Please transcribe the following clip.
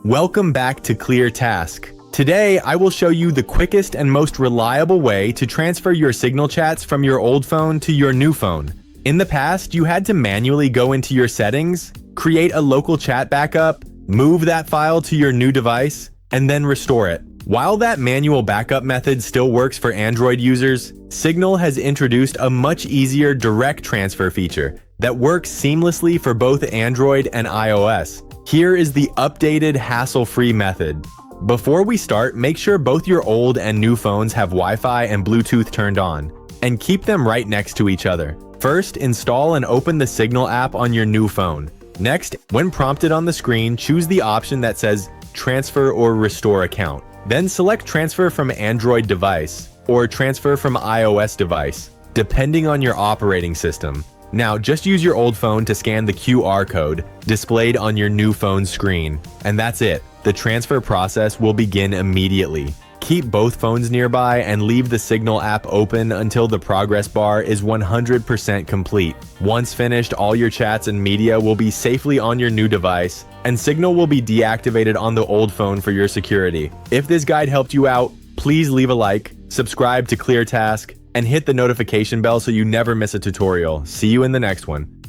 Welcome back to ClearTask. Today, I will show you the quickest and most reliable way to transfer your Signal chats from your old phone to your new phone. In the past, you had to manually go into your settings, create a local chat backup, move that file to your new device, and then restore it. While that manual backup method still works for Android users, Signal has introduced a much easier direct transfer feature that works seamlessly for both Android and iOS. Here is the updated, hassle-free method. Before we start, make sure both your old and new phones have Wi-Fi and Bluetooth turned on, and keep them right next to each other. First, install and open the Signal app on your new phone. Next, when prompted on the screen, choose the option that says Transfer or Restore Account. Then select Transfer from Android device or Transfer from iOS device, depending on your operating system. Now, just use your old phone to scan the QR code displayed on your new phone screen, and that's it. The transfer process will begin immediately. Keep both phones nearby and leave the Signal app open until the progress bar is 100% complete. Once finished, all your chats and media will be safely on your new device, and Signal will be deactivated on the old phone for your security. If this guide helped you out, please leave a like, subscribe to ClearTask, and hit the notification bell so you never miss a tutorial. See you in the next one.